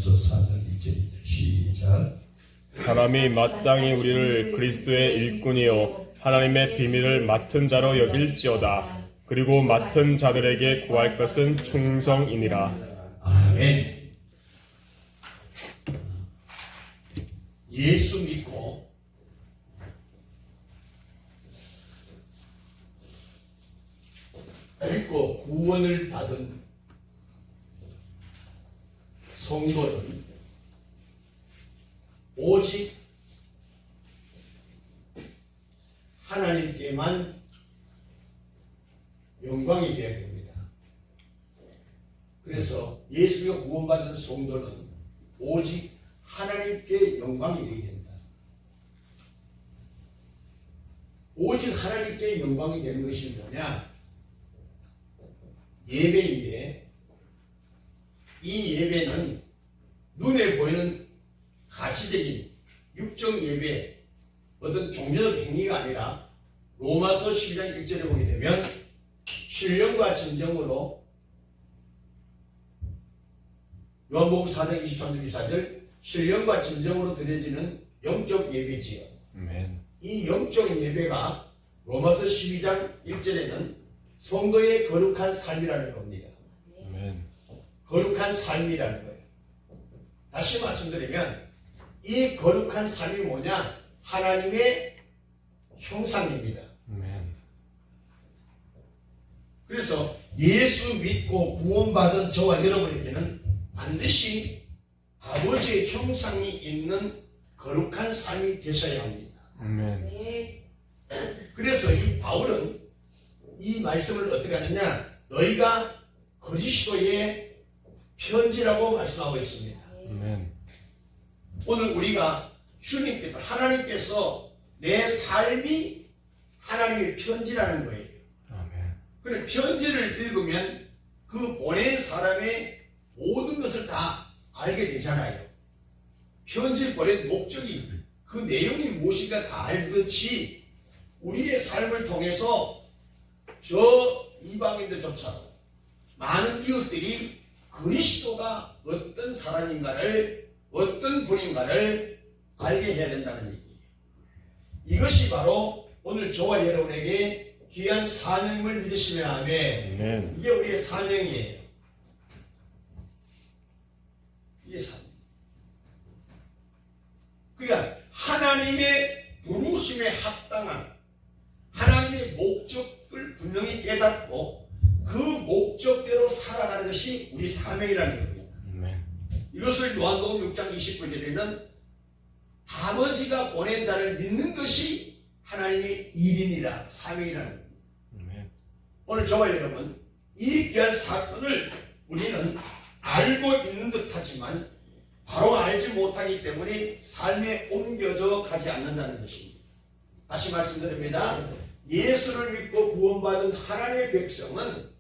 로마서 4장 1절이죠. 시작. 사람이 마땅히 우리를 그리스도의 일꾼이요 하나님의 비밀을 맡은 자로 여길지어다. 그리고 맡은 자들에게 구할 것은 충성이니라. 아멘. 예수 믿고 구원을 받은 성도는 오직 하나님께만 영광이 되어야 됩니다. 그래서 예수가 구원받은 성도는 오직 하나님께 영광이 되어야 된다. 오직 하나님께 영광이 되는 것이 뭐냐? 예배인데, 이 예배는 눈에 보이는 가시적인 육적 예배, 어떤 종교적 행위가 아니라 로마서 12장 1절에 보게 되면 신령과 진정으로, 요한복음 4장 23절 24절 신령과 진정으로 드려지는 영적 예배지요. 아멘. 이 영적 예배가 로마서 12장 1절에는 성도의 거룩한 삶이라는 겁니다. 아멘. 거룩한 삶이라는 거예요. 다시 말씀드리면 이 거룩한 삶이 뭐냐? 하나님의 형상입니다. 아멘. 그래서 예수 믿고 구원받은 저와 여러분에게는 반드시 아버지의 형상이 있는 거룩한 삶이 되셔야 합니다. 아멘. 그래서 이 바울은 이 말씀을 어떻게 하느냐? 너희가 그리스도의 편지라고 말씀하고 있습니다. 아멘. 오늘 우리가 주님께서, 하나님께서 내 삶이 하나님의 편지라는 거예요. 아멘. 그래, 편지를 읽으면 그 보낸 사람의 모든 것을 다 알게 되잖아요. 편지를 보낸 목적이, 그 내용이 무엇인가 다 알듯이 우리의 삶을 통해서 저 이방인들조차도 많은 이웃들이 그리스도가 어떤 사람인가를, 어떤 분인가를 알게 해야 된다는 얘기예요. 이것이 바로 오늘 저와 여러분에게 귀한 사명임을 믿으시면 아멘. 아멘. 이게 우리의 사명이에요. 이게 사명. 그러니까 하나님의 부르심에 합당한 하나님의 목적을 분명히 깨닫고 그 목적대로 살아가는 것이 우리 사명이라는 겁니다. 아멘. 이것을 요한복음 6장 29절에는 아버지가 보낸 자를 믿는 것이 하나님의 일이니라, 사명이라는 겁니다. 아멘. 오늘 저와 여러분, 이 귀한 사건을 우리는 알고 있는 듯 하지만 바로 알지 못하기 때문에 삶에 옮겨져 가지 않는다는 것입니다. 다시 말씀드립니다. 예수를 믿고 구원받은 하나님의 백성은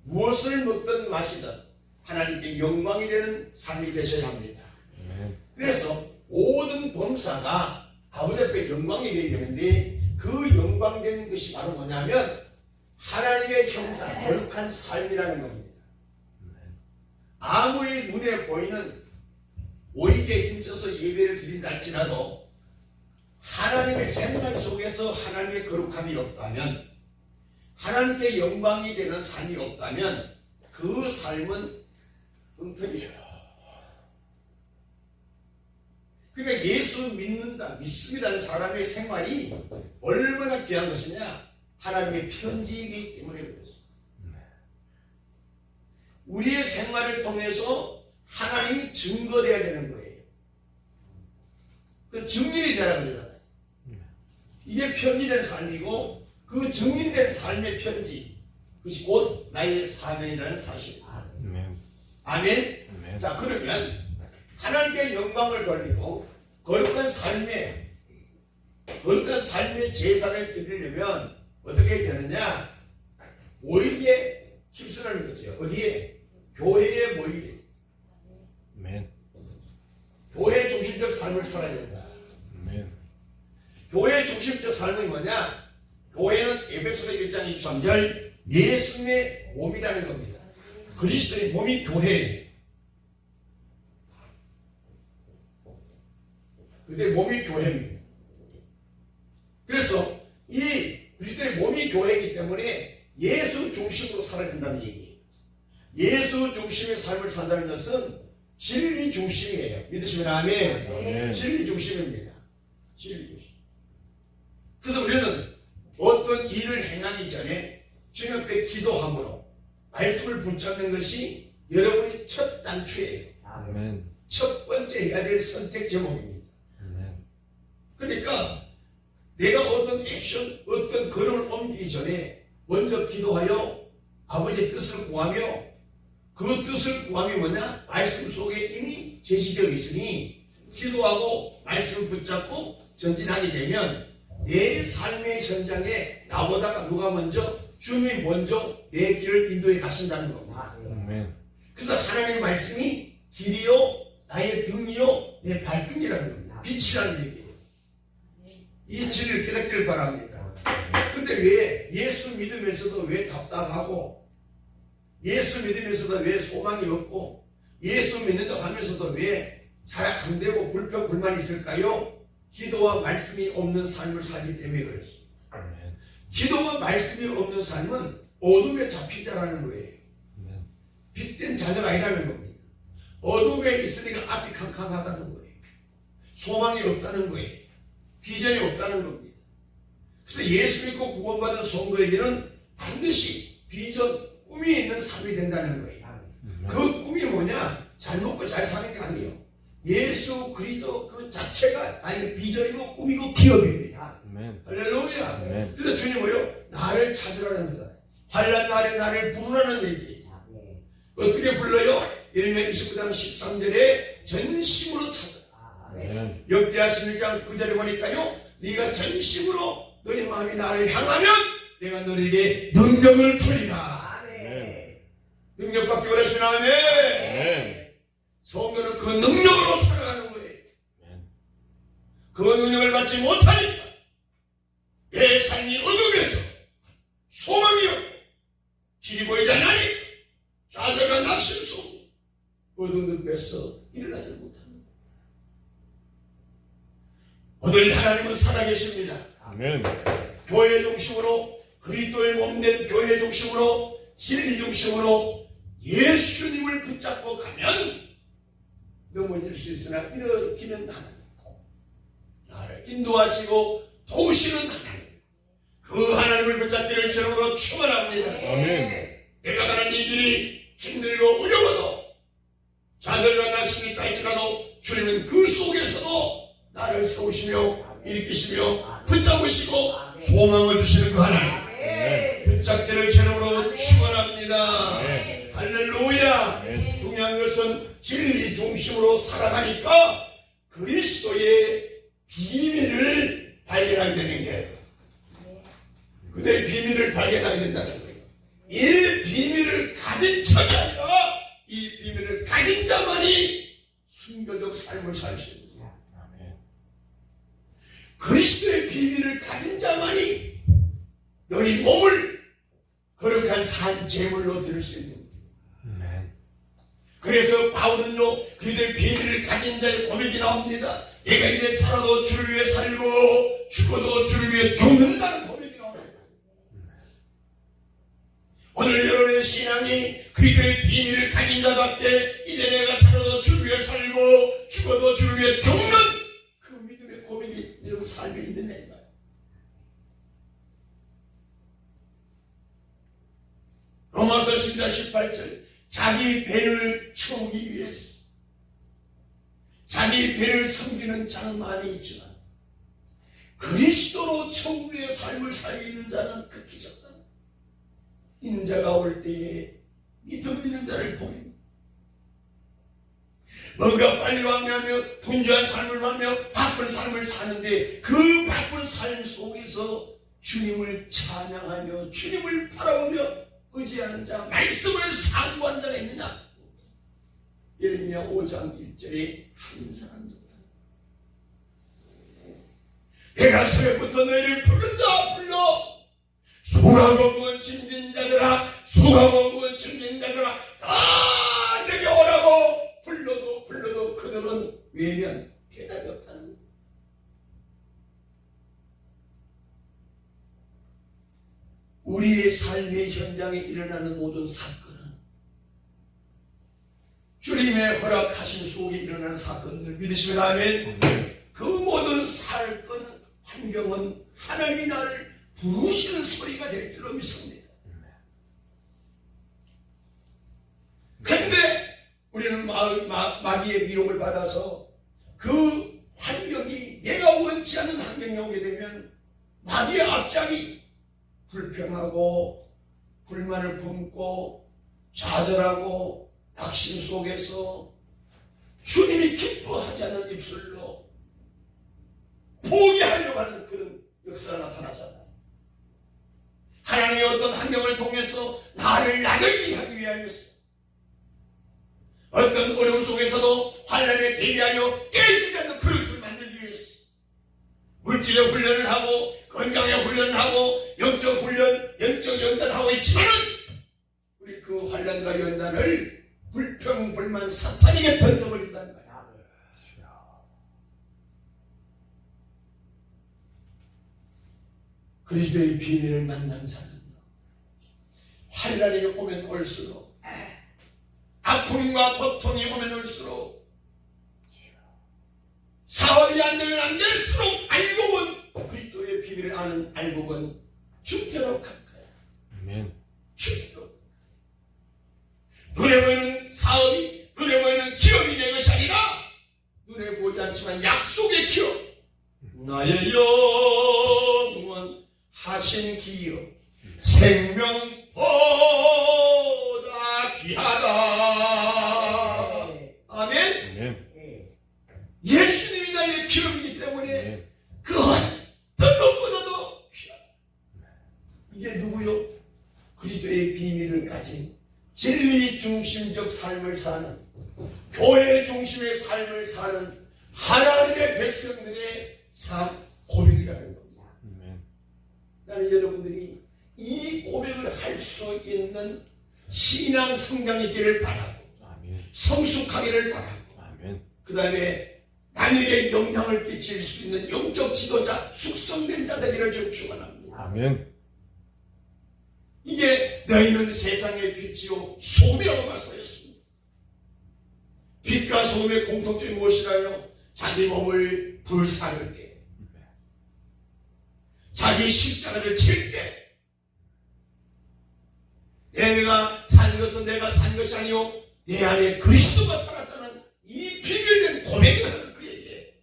무엇을 먹든 마시든 하나님께 영광이 되는 삶이 되셔야 합니다. 아멘. 그래서 모든 범사가 아버지 앞에 영광이 되어야 되는데 그 영광되는 것이 바로 뭐냐면 하나님의 형상, 거룩한 삶이라는 겁니다. 아무리 눈에 보이는 오익에 힘써서 예배를 드린다 할지라도 하나님의 생각 속에서 하나님의 거룩함이 없다면, 하나님께 영광이 되는 삶이 없다면 그 삶은 엉터리예요. 그러니까 예수 믿습니다는 사람의 생활이 얼마나 귀한 것이냐? 하나님의 편지이기 때문에 그렇습니다. 우리의 생활을 통해서 하나님이 증거되어야 되는 거예요. 그 증인이 되라는 거잖아요. 이게 편지된 삶이고 그 증인된 삶의 편지, 그것이 곧 나의 사명이라는 사실입니다. 아멘. 아멘. 아멘. 자, 그러면 하나님께 영광을 돌리고 거룩한 삶의 제사를 드리려면 어떻게 되느냐? 모이기에 힘쓰라는 거죠. 어디에? 교회에 모이게. 아멘. 교회 중심적 삶을 살아야 된다. 아멘. 교회 중심적 삶이 뭐냐? 교회는 에베소서 1장 23절 예수님의 몸이라는 겁니다. 그리스도의 몸이 교회예요. 그때 몸이 교회입니다. 그래서 이 그리스도의 몸이 교회이기 때문에 예수 중심으로 살아야 된다는 얘기예요. 예수 중심의 삶을 산다는 것은 진리 중심이에요. 믿으시면 아멘. 아멘. 진리 중심입니다. 진리 중심. 그래서 우리는 어떤 일을 행하기 전에 주님 앞에 기도함으로 말씀을 붙잡는 것이 여러분의 첫 단추예요. 아멘. 첫 번째 해야 될 선택 제목입니다. 아멘. 그러니까 내가 어떤 액션, 어떤 걸음을 옮기기 전에 먼저 기도하여 아버지의 뜻을 구하며 그 뜻을 구함이 뭐냐? 말씀 속에 이미 제시되어 있으니 기도하고 말씀을 붙잡고 전진하게 되면 내 삶의 현장에 나보다가 누가 먼저? 주님이 먼저 내 길을 인도해 가신다는 겁니다. 아멘. 그래서 하나님의 말씀이 길이요 나의 등이요 내 발등이라는 겁니다. 빛이라는 얘기예요. 이 진리를 깨닫기를 바랍니다. 근데 왜 예수 믿으면서도 왜 답답하고 예수 믿으면서도 왜 소망이 없고 예수 믿는다고 하면서도 왜 잘 안 되고 불평불만이 있을까요? 기도와 말씀이 없는 삶을 살기 때문에 그렇습니다. 아멘. 기도와 말씀이 없는 삶은 어둠에 잡힌 자라는 거예요. 아멘. 빛된 자녀가 아니라는 겁니다. 어둠에 있으니까 앞이 캄캄하다는 거예요. 소망이 없다는 거예요. 비전이 없다는 겁니다. 그래서 예수 믿고 구원받은 성도에게는 반드시 비전, 꿈이 있는 삶이 된다는 거예요. 그 꿈이 뭐냐? 잘 먹고 잘 사는 게 아니에요. 예수 그리스도 그 자체가 나의 비전이고 꿈이고 기업입니다. 아멘. 할렐루야. 아멘. 그래서 주님 뭐요? 나를 찾으라는 거잖아요. 환난 날에 나를 부르라는 얘기예요. 어떻게 불러요? 예레미야 29장 13절에 전심으로 찾아. 아멘. 역대하 16장 9절에 보니까요. 네가 전심으로 너의 마음이 나를 향하면 내가 너에게 능력을 주리라. 능력받기 원하시면 아멘. 아멘. 성도는 그 능력으로 살아가는 거예요. 아멘. 그 능력을 받지 못하니까 내 삶이 어둠에서 소망이 없고 길이 보이지 않으니 좌절과 낙심 속에 어둠 늪에서 일어나지 못합니다. 오늘 하나님은 살아계십니다. 아멘. 교회 중심으로 그리스도의 몸된 교회 중심으로 진리 중심으로 예수님을 붙잡고 가면 넘어질 수 있으나 일으키는 하나님, 나를 인도하시고 도우시는 하나님, 그 하나님을 붙잡기를 주님으로 축원합니다. 아멘. 내가 가는 이 길이 힘들고 어려워도 자들과 낙심이 있다 할지라도 주님은 그 속에서도 나를 세우시며 일으키시며 붙잡으시고 소망을 주시는 그 하나님, 붙잡기를 주님으로 축원합니다. 할렐루야. 중요한 것은 진리 중심으로 살아가니까 그리스도의 비밀을 발견하게 되는 거예요. 그대의 비밀을 발견하게 된다는 거예요. 이 비밀을 가진 척이 아니라 이 비밀을 가진 자만이 순교적 삶을 살 수 있는 거예요. 아멘. 그리스도의 비밀을 가진 자만이 너희 몸을 거룩한 산 제물로 드릴 수 있는 거예요. 아멘. 그래서 바울은요, 그들의 비밀을 가진 자의 고백이 나옵니다. 내가 이래 살아도 주를 위해 살고 죽어도 주를 위해 죽는다는 고백이 나옵니다. 오늘 여러분의 신앙이 그리스도의 비밀을 가진 자답게 이제 내가 살아도 주를 위해 살고 죽어도 주를 위해 죽는 그 믿음의 고백이 여러분 삶에 있는 애인가요? 로마서 10장 18절 자기 배를 채우기 위해서 자기 배를 섬기는 자는 많이 있지만 그리스도로 천국의 삶을 살고 있는 자는 극히 적다. 인자가 올 때에 믿음 있는 자를 보냅니다. 뭔가 빨리 왕래하며 분주한 삶을 하며 바쁜 삶을 사는데 그 바쁜 삶 속에서 주님을 찬양하며 주님을 바라보며 의지하는 자, 말씀을 상고한 자가 있느냐? 예레미야 5장 1절에 한 사람도 없다. 내가 새벽부터 너희를 부른다 불러 수고하고 무거운 짐진 자들아 수고하고 무거운 짐진 자들아 다 내게 오라고 불러도 그들은 외면 대답이 없다는 거예요. 우리의 삶의 현장에 일어나는 모든 사건은 주님의 허락하신 속에 일어나는 사건들 믿으시면 아멘. 그 모든 사건 환경은 하나님이 나를 부르시는 소리가 될 줄로 믿습니다. 근데 우리는 마귀의 미혹을 받아서 그 환경이 내가 원치 않는 환경이 오게 되면 마귀의 앞잡이 불평하고 불만을 품고 좌절하고 낙심 속에서 주님이 기뻐하지 않는 입술로 포기하려고 하는 그런 역사가 나타나잖아요. 하나님의 어떤 환경을 통해서 나를 나르게 하기 위하여서 어떤 어려움 속에서도 환난에 대비하여 깨지지 않는 그릇을 만들기 위해서 물질의 훈련을 하고 건강의 훈련을 하고 영적 훈련, 영적 연단을 하고 있지만은 우리 그 환난과 연단을 불평, 불만, 사탄에게 던져버린다는 거야. 그리스도의 비밀을 만난 자는 환난이 오면 올수록 아픔과 고통이 오면 올수록 사업이 안 되면 안 될수록 알곡은 그리스도의 비밀을 아는 알곡은 죽도록 가까이. 아멘. 죽도록 눈에 보이는 사업이 눈에 보이는 기업이 내 것이 아니라 눈에 보이지 않지만 약속의 기업 나의 영원 하신 기업 생명보다 귀하다. 아멘. 아멘. 예수님이 나의 기업이기 때문에 아멘. 그 어떤 것보다도 귀하다. 이게 누구요? 그리스도의 비밀을 가진 진리 중심적 삶을 사는 교회 중심의 삶을 사는 하나님의 백성들의 삶 고백이라는 겁니다. 아멘. 나는 여러분들이 이 고백을 할 수 있는 신앙 성장이 있기를 바라고 아멘. 성숙하기를 바라고 아멘. 그 다음에 남에게 영향을 끼칠 수 있는 영적 지도자 숙성된 자 되기를 좀 축원합니다. 아멘. 이게 너희는 세상의 빛이요 소금이라고 말씀하셨습니다. 빛과 소금의 공통점이 무엇이라요? 자기 몸을 불사를 때 자기 십자가를 칠 때 내가 산 것은 내가 산 것이 아니요 내 안에 그리스도가 살았다는 이 비밀된 고백을 하는 그에게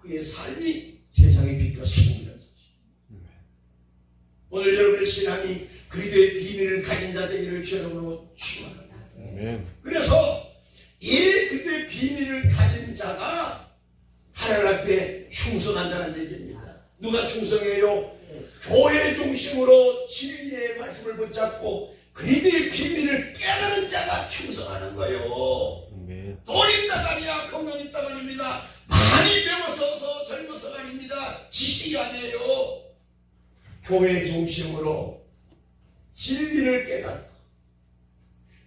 그의 삶이 세상의 빛과 소금이라는 사실. 오늘 여러분의 신앙이 그리스도의 비밀을 가진 자 되기를 주님으로 축원합니다. 아멘. 그래서 이 그리스도의 비밀을 가진 자가 하나님 앞에 충성한다는 얘기입니다. 누가 충성해요? 교회 중심으로 진리의 말씀을 붙잡고 그리스도의 비밀을 깨달은 자가 충성하는 거예요. 아멘. 돈 있다가 아니야, 건강 있다가 아닙니다. 많이 배워서 젊어서가 아닙니다. 지식이 아니에요. 교회 중심으로 진리를 깨닫고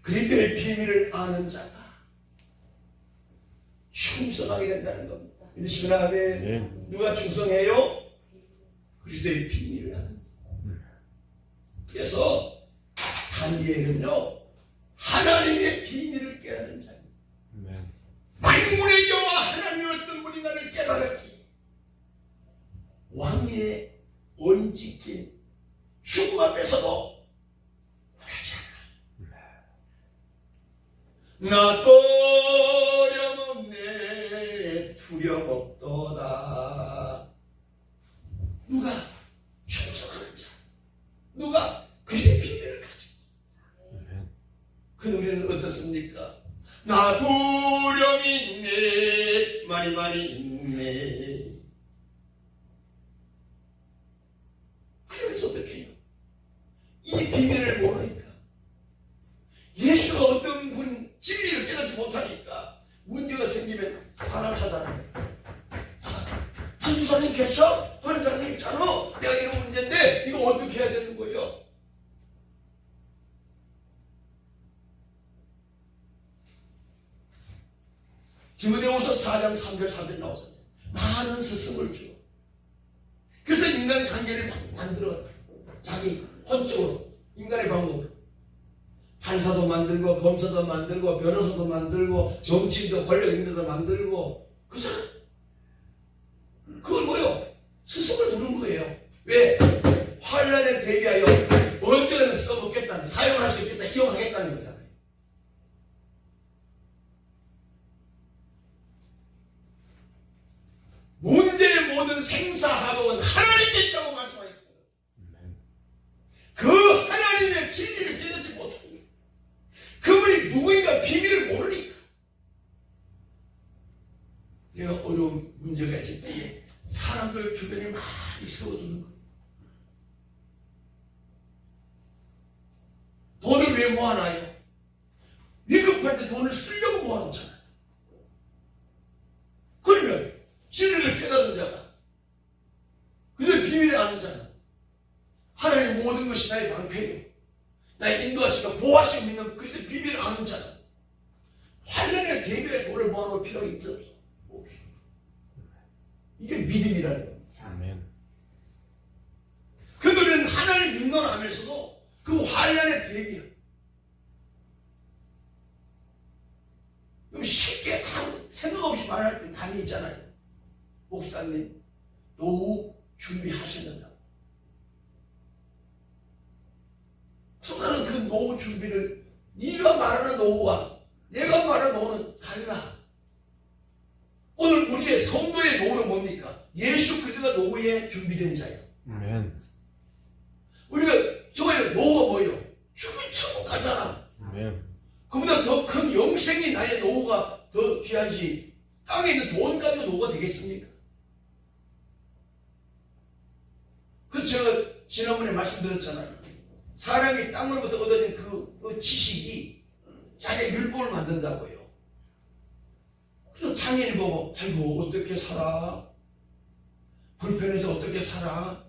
그리스도의 비밀을 아는 자가 충성하게 된다는 겁니다. 믿으시면 아멘. 네. 누가 충성해요? 그리스도의 비밀을 아는 자. 그래서 다니엘은요 하나님의 비밀을 깨닫는 자입니다. 아멘. 만군의 여호와 하나님의 어떤 분이 나를 깨달았지. 왕의 원직인 죽음 앞에서도 굴하지 않아. 나 두려움없네 두려움없도다. 누가 충성하는 자, 누가 그의 비밀을 가진 자. 그 노래는 어떻습니까? 나 두려움이 있네 많이 있네. 그래서 어떻게 해요? 이 비밀을 모르니까 예수가 어떤 분 진리를 깨닫지 못하니까 문제가 생기면 바람 차단해요. 전주사님 계셔? 전주사님 있잖아. 내가 이런 문제인데 이거 어떻게 해야 되는 거예요? 디모데후서 4장 3절 4절 나오잖아요. 많은 스승을 줘. 그래서 인간 관계를 만들어 자기 혼적으로 인간의 방법으로 판사도 만들고 검사도 만들고 변호사도 만들고 정치인도 권력 있는 데도 만들고 그 사람 그걸 뭐요? 스승을 두는 거예요. 왜? 환란에 대비하여 언제든 써먹겠다는 사용할 수 있겠다 이용하겠다는 거잖아요. 문제의 모든 생사하복은 하나님께 있다고 말씀하셨거든요. 그 하나님의 진리를 깨닫지 못하니 그분이 누구인가 비밀을 모르니까 내가 어려운 문제가 있을 때에 사람들 주변에 많이 세워두는 거예요. 돈을 왜 모아놔요? 위급할 때 돈을 쓰려고 모아놓잖아요. 그러면 진리를 깨달은 자가 그저 비밀을 아는 자는 하나님 모든 것이 나의 방패예요. 나의 인도하시고 보호하시고 믿는 그저 비밀을 아는 자는 환란에 대비해 돈을 모아놓을 필요가 없어. 이게 믿음이라는 겁니다. 아멘. 그들은 하나님 믿는 하면서도 그 환란에 대비해 쉽게 생각 없이 말할 때 많이 있잖아요. 목사님 노후 준비하셨느냐고. 나는 그 노후 준비를 네가 말하는 노후와 내가 말하는 노후는 달라. 오늘 우리의 성도의 노후는 뭡니까? 예수 그리스도가 노후에 준비된 자예요. 아멘. 우리가 저의 노후가 뭐예요? 죽은 천국 가잖아. 아멘. 그보다 더 큰 영생이 나의 노후가 더 귀하지. 땅에 있는 돈 가지고 노후가 되겠습니까? 그 제가 지난번에 말씀드렸잖아요. 사람이 땅으로부터 얻어진 그 지식이 자기의 율법을 만든다고요. 그래서 장애인 보고 아이고 어떻게 살아? 불편해서 어떻게 살아?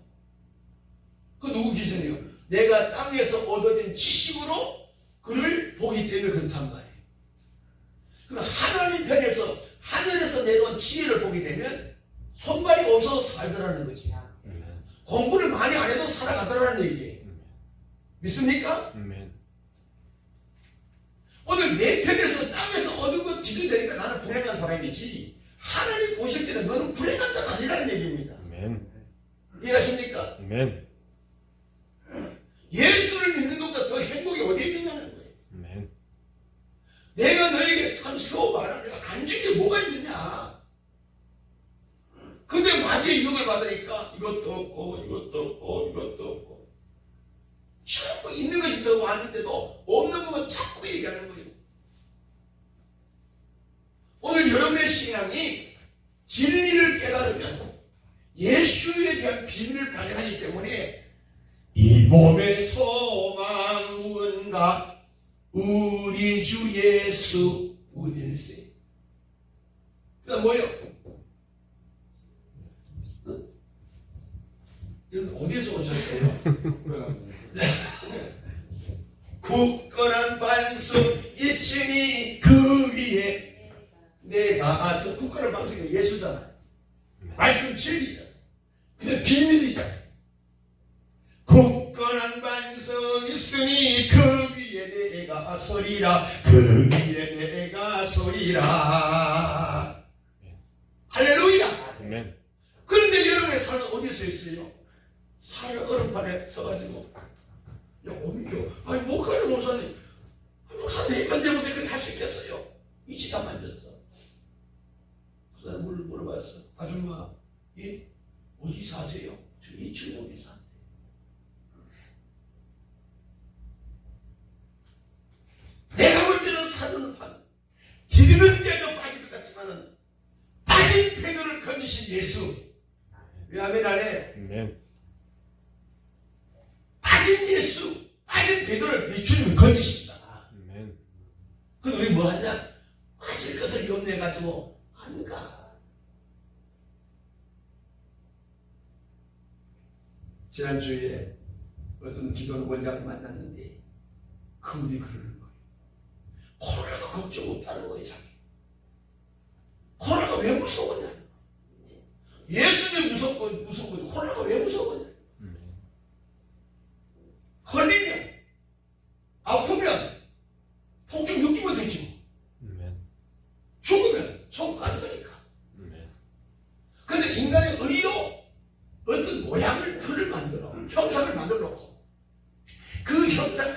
그 누구 기준이에요? 내가 땅에서 얻어진 지식으로 그를 보기 때문에 그렇단 말이에요. 그럼 하나님 편에서 하늘에서 내놓은 지혜를 보게 되면 손발이 없어서 살더라는 거지. 공부를 많이 안 해도 살아가더라는 얘기예요. 믿습니까? 오늘 내 편에서 땅에서 얻은 것 기준되니까 나는 불행한 사람이지 하나님 보실 때는 너는 불행한 자가 아니라는 얘기입니다. 이해하십니까? 예수를 믿는 것보다 더 행복이 어디에 있느냐는 거예요. 내가 너에게 참 세워 말하 내가 안 준 게 뭐가 있느냐. 근데 마귀의 유혹을 받으니까 이것도 없고 이것도 없고 이것도 없고 자꾸 있는 것이 더 많은데도 없는 거 자꾸 얘기하는 거예요. 오늘 여러분의 신앙이 진리를 깨달으면 예수에 대한 비밀을 발견하기 때문에 이 몸의 소망 무언가 우리 주 예수 우일세. 그 다음 뭐예요? 여러분 어디에서 오셨어요? 굳건한 반석 있으니 그 위에 내가 굳건한 반석이 예수잖아요. 말씀 진리잖아요. 근데 비밀이잖아요. 굳건한 반석 있으니 그 위에 내가 서리라. 그 위에 내가 서리라. 할렐루야. 그런데 여러분의 삶은 어디서 있어요? 살 얼음판에 서가지고 야 옮겨. 아니 목사님 목사님 목사님 현대무사님 그렇게 할 수 있겠어요? 이 짓 다 만졌어. 그 사람 물어봤어. 아줌마 예? 어디 사세요? 저 2층에 어디 사는데. 내가 볼 때는 사는 판 디디는 때도 빠질 것 같지만은 빠진 페더를 건지신 예수. 왜 아멘 안 해? 빠진 예수, 빠진 베드로를 예수님이 건지셨잖아. 근데 우리 뭐 하냐? 빠질 것을 염려해가지고 안 가. 지난주에 어떤 기도원 원장을 만났는데 그분이 그러는 거예요. 코로나가 걱정 못하는 거예요, 자기. 코로나가 왜 무서웠냐? 예수님 무섭고 코로나가 왜 무서웠냐?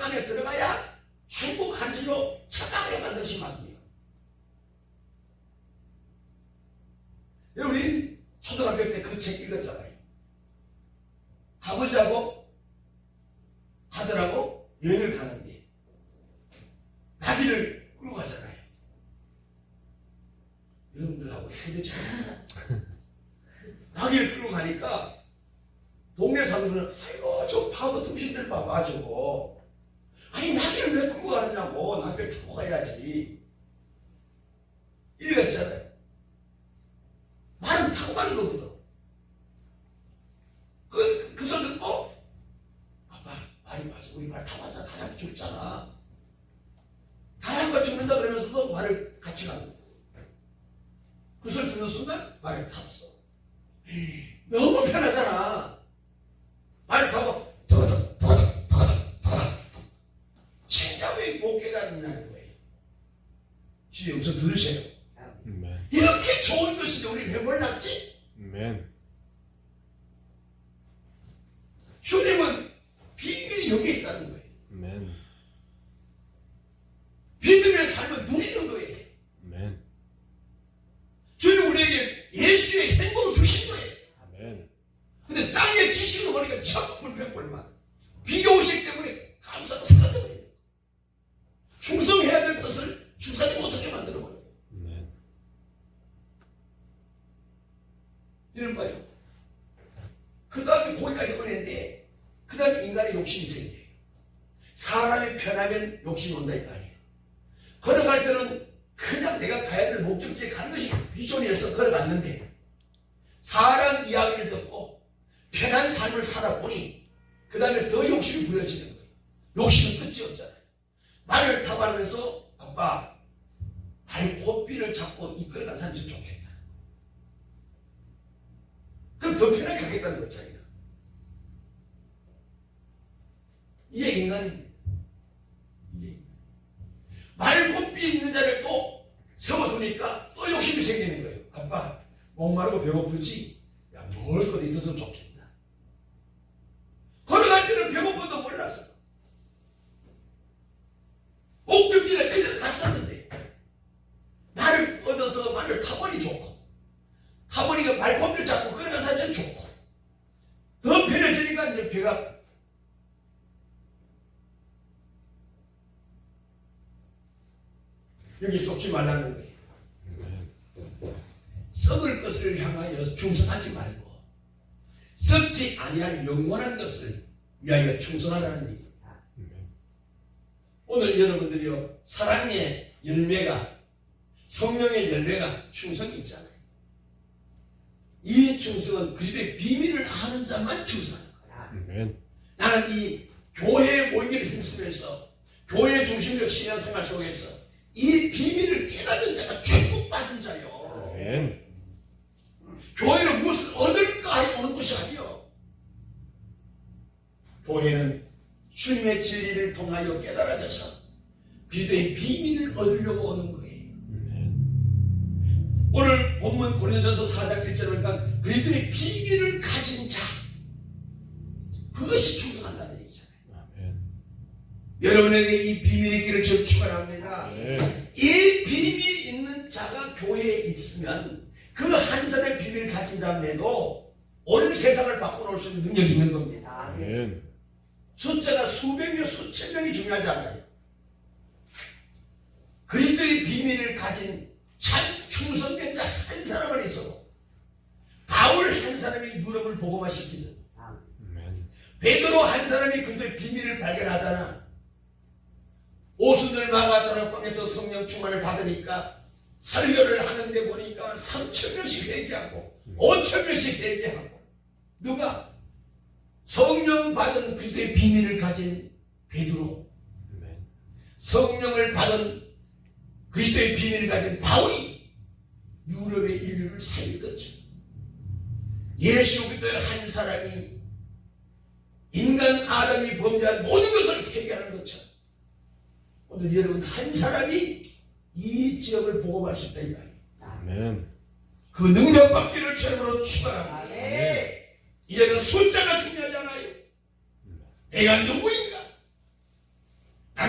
안에 들어가야 행복한 일로 착각하게 만드시면 안 돼요. 우리 초등학교 때 그 책 읽었잖아요. 아버지하고 아들하고 여행을 가는데 나귀를 끌고 가잖아요. 여러분들하고 현대처럼 나귀를 끌고 가니까 동네 사람들은 아이고 저 바보 등신들 봐봐 저거 아니 나귀를 왜 끌고 가느냐고 나귀를 타고 가야지 이랬잖아요. 말은 타고 가는 거거든. 그 소리 듣고 아빠 말이 맞아 우리 말 타고 가자 다람쥐 죽잖아 다람쥐가 죽는다 그러면서도 말을 같이 가는 거야. 그 소리 듣는 순간 말을 탔어. 너무 편하잖아. 말을 타고 더덕 진짜 왜 못 깨닫는다는 거예요. 지금 여기서 들으세요. 아멘. 이렇게 좋은 것인데 우리 왜 몰랐지? 아멘. 주님은 비밀이 여기에 있다는 거예요. 아멘. 믿음의 삶을 누리는 거예요. 아멘. 주님 우리에게 예수의 행복을 주신 거예요. 아멘. 근데 땅에 지시는 거니까 전부 불평불만 비교의식 때문에 감사가 사라져버려요. 충성해야 될 것을 충성하지 못하게 만들어버려요. 아멘. 이런 거예요. 그 다음에 거기까지 꺼냈는데 그 다음에 인간의 욕심이 생겨요. 사람이 편하면 욕심이 온다 이 말이에요. 걸어갈 때는 그냥 내가 가야 될 목적지에 가는 것이 비전이어서 걸어갔는데 사람 이야기를 듣고 편한 삶을 살아보니 그 다음에 더 욕심이 부려지는 거예요. 욕심은 끝이 없잖아요. 말을 타고 하면서 아빠 말 고삐를 잡고 이끌어간 사람이 좀 좋겠다. 그럼 더 편하게 가겠다는 거죠. 자기는. 이게 인간입니다. 이게 말고삐 있는 자를 또 세워두니까 또 욕심이 생기는 거예요. 아빠 목마르고 배고프지? 야 먹을 것도 있었으면 좋겠다. 걸어갈 때는 배고픈도 몰랐어. 목적지에 그냥 갔었는데 말을 얻어서 말을 타보니 좋고 타보니까 말고삐를 잡고 걸어간 사람은 좋고 더 편해지니까 이제 배가 여기 속지 말라는 거예요. 썩을 것을 향하여 충성하지 말고 썩지 아니할 영원한 것을 위하여 충성하라는 얘기입니다. 오늘 여러분들이요 사랑의 열매가 성령의 열매가 충성이 있잖아요. 이 충성은 그 집의 비밀을 아는 자만 충성하는 거야. 아멘. 나는 이 교회에 모이기를 힘쓰면서 교회 중심적 신앙생활 속에서 이 비밀을 깨닫는 자가 축복받은 자요. 아멘. 교회는 무엇을 얻을까 하여 오는 것이 아니요. 교회는 주님의 진리를 통하여 깨달아져서 그리스도의 비밀을 얻으려고 오는 거예요. 아멘. 오늘 본문 고린도전서 4장 1절을 보니까 그리스도의 비밀을 가진 자 그것이 충성한다는 얘기잖아요. 아멘. 여러분에게 이 비밀이 있기를 저 축원합니다. 아멘. 이 비밀이 있는 자가 교회에 있으면 그 한 사람의 비밀을 가진 자인데도 온 세상을 바꿔놓을 수 있는 능력이 있는 겁니다. 아멘. 숫자가 수백 명, 수천 명이 중요하지 않아요. 그리스도의 비밀을 가진 참 충성된 자 한 사람은 있어도 바울 한 사람이 유럽을 복음화시키는 아멘. 베드로 한 사람이 그리스도의 비밀을 발견하잖아. 오순절 마가다락방에서 성령 충만을 받으니까 설교를 하는데 보니까 3,000명씩 회개하고 5,000명씩 회개하고 누가? 성령 받은 그리스도의 비밀을 가진 베드로 아멘. 성령을 받은 그리스도의 비밀을 가진 바울이 유럽의 인류를 살렸죠. 예수 그리스도의 한 사람이 인간 아담이 범죄한 모든 것을 해결하는 것처럼 오늘 여러분 한 사람이 이 지역을 복음할 수 있다 이 말이에요. 아멘. 그 능력 받기를 최고로 축원합니다.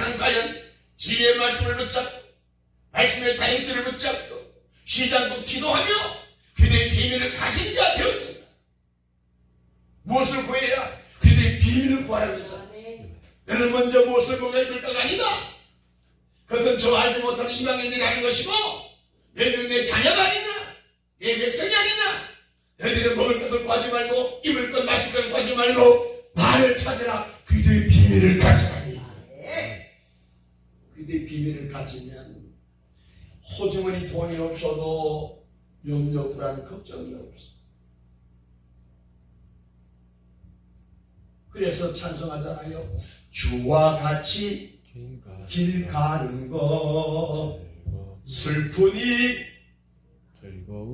나는 과연 진리의 말씀을 붙잡고 말씀의 다림질을 붙잡고 쉬지 않고 기도하며 그들의 비밀을 가진 자 되었는가? 무엇을 구해야 그들의 비밀을 구하라는 거죠. 너는 먼저 무엇을 구해야 될까가 아니다. 그것은 저 알지 못하는 이방인들이 하는 것이고 너희들은 내 자녀가 아니냐, 내 백성이 아니냐. 너희들은 먹을 것을 구하지 말고 입을 것 마실 것을 구하지 말고 나를 찾으라. 그들의 비밀을 가져라니. 그들의 비밀을 가지면 호주머니 돈이 없어도 염려 불안 걱정이 없어. 그래서 찬송하잖아요. 주와 같이 길 가는 것 슬프니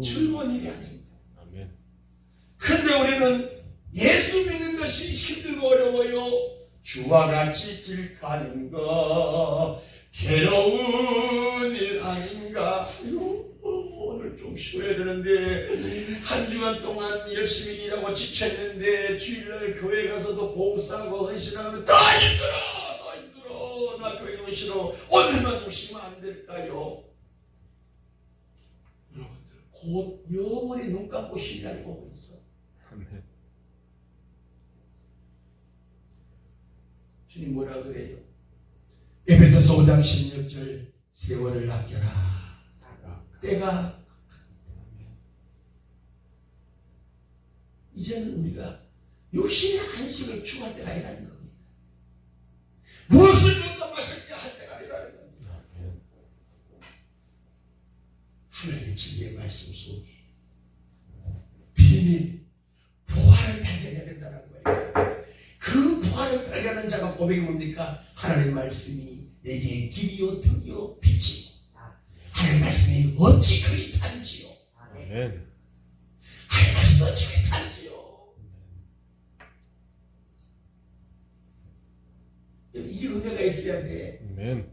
즐거운 일이 아닙니다. 아멘. 근데 우리는 예수 믿는 것이 힘들고 어려워요. 주와 같이 길 가는 것 괴로운 일 아닌가. 아유, 오늘 좀 쉬어야 되는데 한 주간 동안 열심히 일하고 지쳤는데 주일날 교회 가서도 봉사하고 헌신하면 더 힘들어. 나 교회 가기 싫어. 오늘만 좀 쉬면 안 될까요? 여러분들 곧 영원히 눈 감고 쉴 날이 오고 있어. 아멘. 주님 뭐라 그래요? 에베소서 5장 16절 세월을 아껴라. 때가 이제는 우리가 육신의 안식을 추구할 때가 아니라는 겁니다. 무엇을 먹고 마실 때 할 때가 아니라는 겁니다. 하나님의 진리의 말씀 속에 비밀 보화를 발견해야 된다는 거예요. 그 보화를 발견하는 자가 고백이 뭡니까? 하나님의 말씀이 내게 길이요 등이요 빛이요. 하나님의 말씀이 어찌 그리 단지요. 아멘. 하나님의 말씀이 어찌 그리 단지요. 이게 은혜가 있어야 돼. 아멘.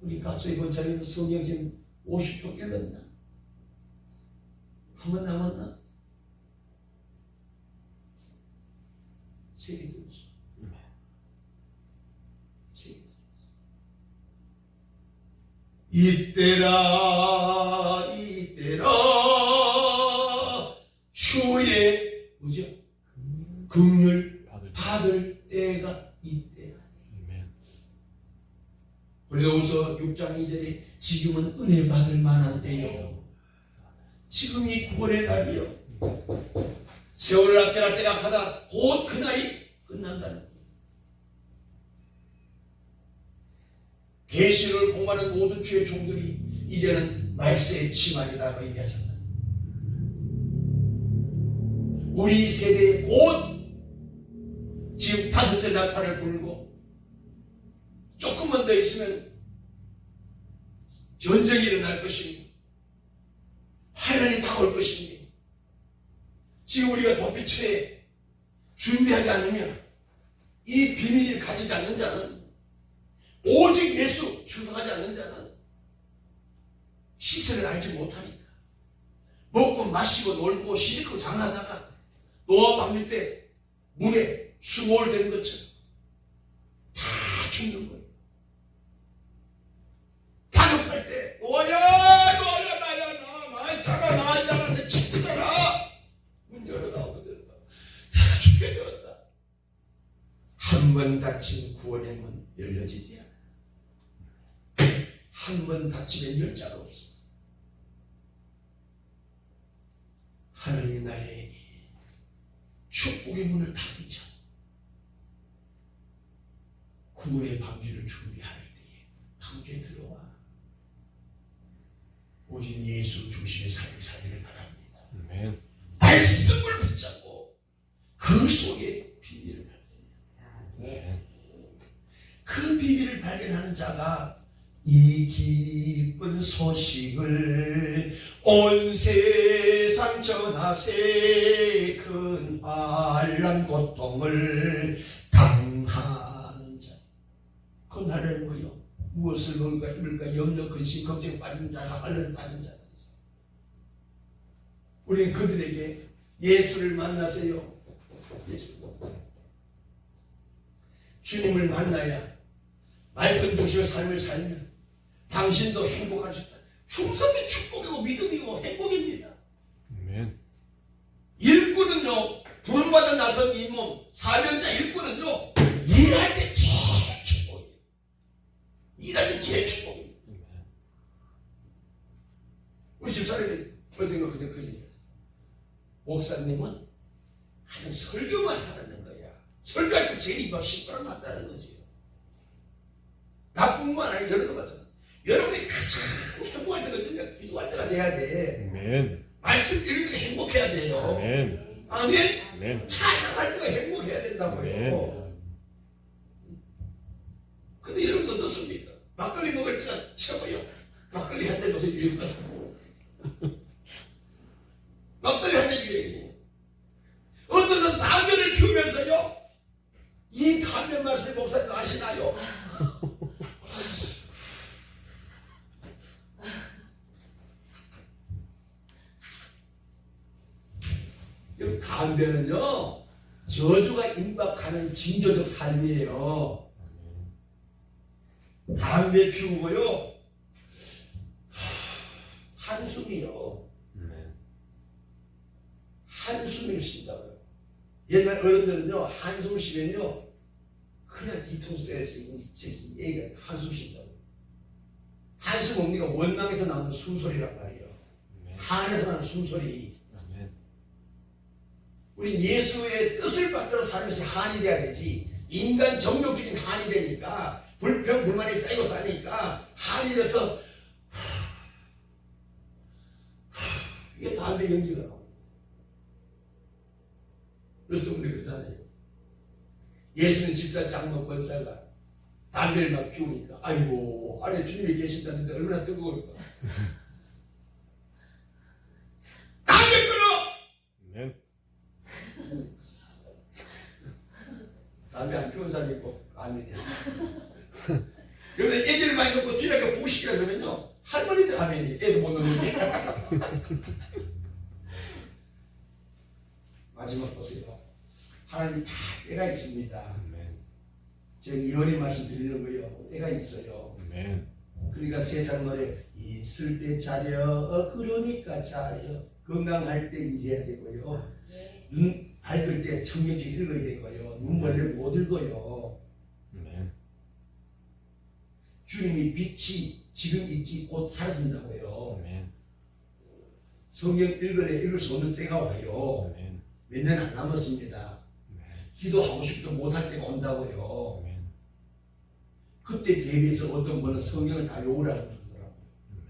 우리 가수의 본사님은 성경 지금 50쪽 읽었나? 한 번 남았나? 세개 들었어. 이때라 주의 뭐죠? 긍휼 받을 때가 이때라. 고린도후서 6장 2절에 지금은 은혜 받을 만한 때요. 지금이 구원의 날이요. 세월을 아껴라 때가 하다 곧 그날이 끝난다는 거예요. 계시를 공부하는 모든 주의 종들이 이제는 말세의 치만이다 얘기하셨다. 우리 세대에 곧 지금 5째 나팔을 불고 조금만 더 있으면 전쟁이 일어날 것입니다. 환란이 다가올 것입니다. 지금 우리가 도피처에 준비하지 않으면 이 비밀을 가지지 않는 자는 오직 예수 충성하지 않는 자는 시세를 알지 못하니까 먹고 마시고 놀고 시집고 장하다가 노아 방주 때 물에 수몰 되는 것처럼 다 죽는 거예요. 다급할 때 노아야 나야 나 많잖아 나잖아 내 친구잖아 문 열어 나오거든. 내가 죽게 되었다. 한 번 닫힌 구원의 문 열려지지 않아. 한 번 닫히면 열 자가 없어. 하나님이 나에게 축복의 문을 닫으자. 구원의 방주를 준비할 때에 방주에 들어와. 오직 예수 중심의 삶을 살기를 바랍니다. 아멘. 말씀을 붙잡고 그 속에 비밀을 발견해요. 그 비밀을 발견하는 자가 이 기쁜 소식을 온 세상 전하세 큰 환난 고통을 당하는 자. 그 날을 뭐요? 무엇을 먹을까 입을까 염려 근심 걱정 빠진 자가 얼른 빠진 자들. 우리는 그들에게 예수를 만나세요. 예수. 주님을 만나야 말씀 중심의 삶을 살면 당신도 행복할 수 있다. 충성이 축복이고 믿음이고 행복입니다. 아멘. 일꾼은요, 부름받아 나선 이 몸, 사명자 일꾼은요, 일할 때 제일 축복이에요. 일할 때 제일 축복이에요. 우리 집사람이 어딘가 그냥 그 얘기해요. 목사님은 하는 설교만 하라는 거야. 설교할 때 제일 입 시끄러 맞다는 거지. 나뿐만 아니라 여러분 같잖아. 여러분이 가장 행복할 때가 있는데 기도할 때가 돼야 돼. 아멘. 말씀 읽을 때 행복해야 돼요. 아멘. 아멘. 아멘. 찬양할 때가 행복해야 된다고요. 근데 여러분 어떻습니까? 막걸리 먹을 때가 최고요. 막걸리 한 잔 요새 유행하다고. 막걸리 한 잔 유행이에요. 어떤 담배를 피우면서요. 이 담배 맛을 목사님 아시나요? 여기 담배는요, 저주가 임박하는 징조적 삶이에요. 담배 피우고요, 한숨이요. 한숨을 쉰다고요. 옛날 어른들은요, 한숨 쉬면요, 그냥 뒤통수 때려서 얘기가 한숨 쉰다고. 한숨 옵니까? 원망에서 나오는 숨소리란 말이에요. 한에서 나오는 숨소리. 우리 예수의 뜻을 받들어 사는 것이 한이 돼야 되지. 인간 정욕적인 한이 되니까 불평 불만이 쌓이고 사니까 한이 돼서 이게 담배 연기가 나옵니다. 어떤 분이 그러잖아요. 예수는 집사 장로 권사가 담배를 막 피우니까 아이고 안에 주님이 계신다는데 얼마나 뜨거울까. 담배 끊어! 아멘. 담배 안 피운 사람이 있고 아멘이야. 여러분 애들 많이 놓고 주일학교 부부시키라 그러면요 할머니들 아멘이 애들 못 놓는데. 마지막 보세요. 하나님 다 때가 있습니다. 아멘. 제가 이언의 말씀 드리는 거예요. 때가 있어요. 아멘. 그러니까 세상 노래 있을 때 차려 그러니까 차려 건강할 때 일해야 되고요. 눈 밝을 때 청명지 읽어야 되고요. 눈 멀리 못 읽어요. 아멘. 주님이 빛이 지금 있지 곧 사라진다고요. 아멘. 성경 읽을래 읽을 수 없는 때가 와요. 아멘. 몇 년 안 남았습니다. 기도하고 싶어도 못할 때가 온다고요. 아멘. 그때 대비해서 어떤 분은 성경을 다 외우라고 그러더라고요. 아멘.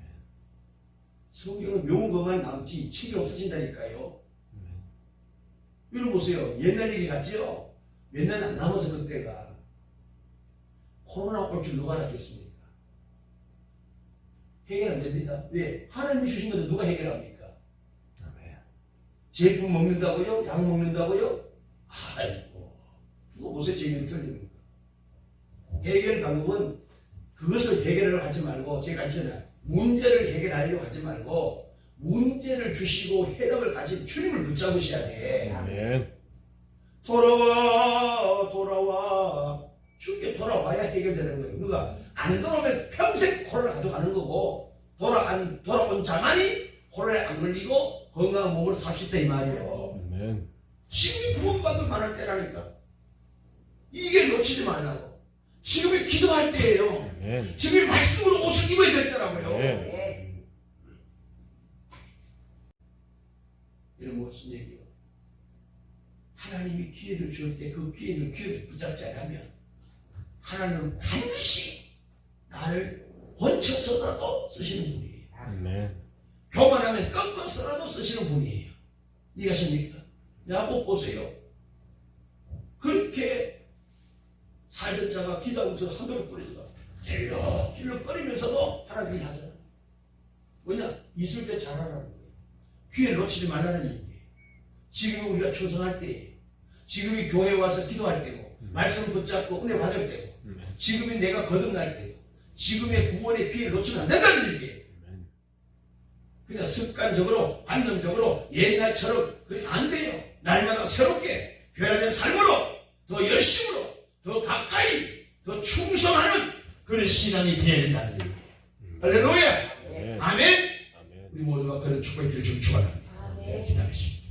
성경은 외운 것만 남지 책이 없어진다니까요. 여러분 보세요. 옛날 얘기 같지요? 몇 년 안 남아서 그때가 코로나 올 줄 누가 알았겠습니까? 해결 안 됩니다. 왜? 하나님이 주신 건데 누가 해결합니까? 아멘. 제품 먹는다고요? 약 먹는다고요? 아이고 그거 보세요. 제 얘기 틀립니까? 해결 방법은 그것을 해결을 하지 말고 제가 했잖아요. 문제를 해결하려고 하지 말고 문제를 주시고 해답을 가진 주님을 붙잡으셔야 돼. 아멘. 돌아와 돌아와 주께 돌아와야 해결되는 거예요. 누가 안 돌아오면 평생 코로나 가져가는 거고 돌아온 자만이 코로나에 안 걸리고 건강한 몸으로 살 수 있다 이 말이에요. 아멘. 지금이 구원받을 만할 때라니까. 이게 놓치지 말라고. 지금이 기도할 때예요. 아멘. 지금이 말씀으로 옷을 입어야 될 때라고요. 아멘. 이런 무슨 얘기예요? 하나님이 기회를 줄 때 그 기회를 붙잡지 않으면 하나님은 반드시 나를 고쳐서라도 쓰시는 분이에요. 아멘. 교만하면 꺾어서라도 쓰시는 분이에요. 이해하십니까? 야곱 보세요. 그렇게 살던 자가 기도하면서 한도를 뿌리다가 찔럭찔럭거리면서도 하나님 일하잖아요. 뭐냐? 있을 때 잘하라는 거예요. 기회를 놓치지 말라는 얘기예요. 지금 우리가 충성할 때예요. 지금이 교회에 와서 기도할 때고 말씀 붙잡고 은혜 받을 때고 지금이 내가 거듭날 때고 지금의 구원의 기회를 놓치면 안 된다는 얘기예요. 그냥 습관적으로 관념적으로 옛날처럼 그게 안 돼요. 날마다 새롭게 변화된 삶으로 더 열심으로 더 가까이, 더 충성하는 그런 신앙이 되어야 된다는 얘기예요. 할렐루야! 아멘. 아멘! 아멘. 우리 모두가 그런 축복의 길을 좀 축원합니다. 아멘. 기다리십니다.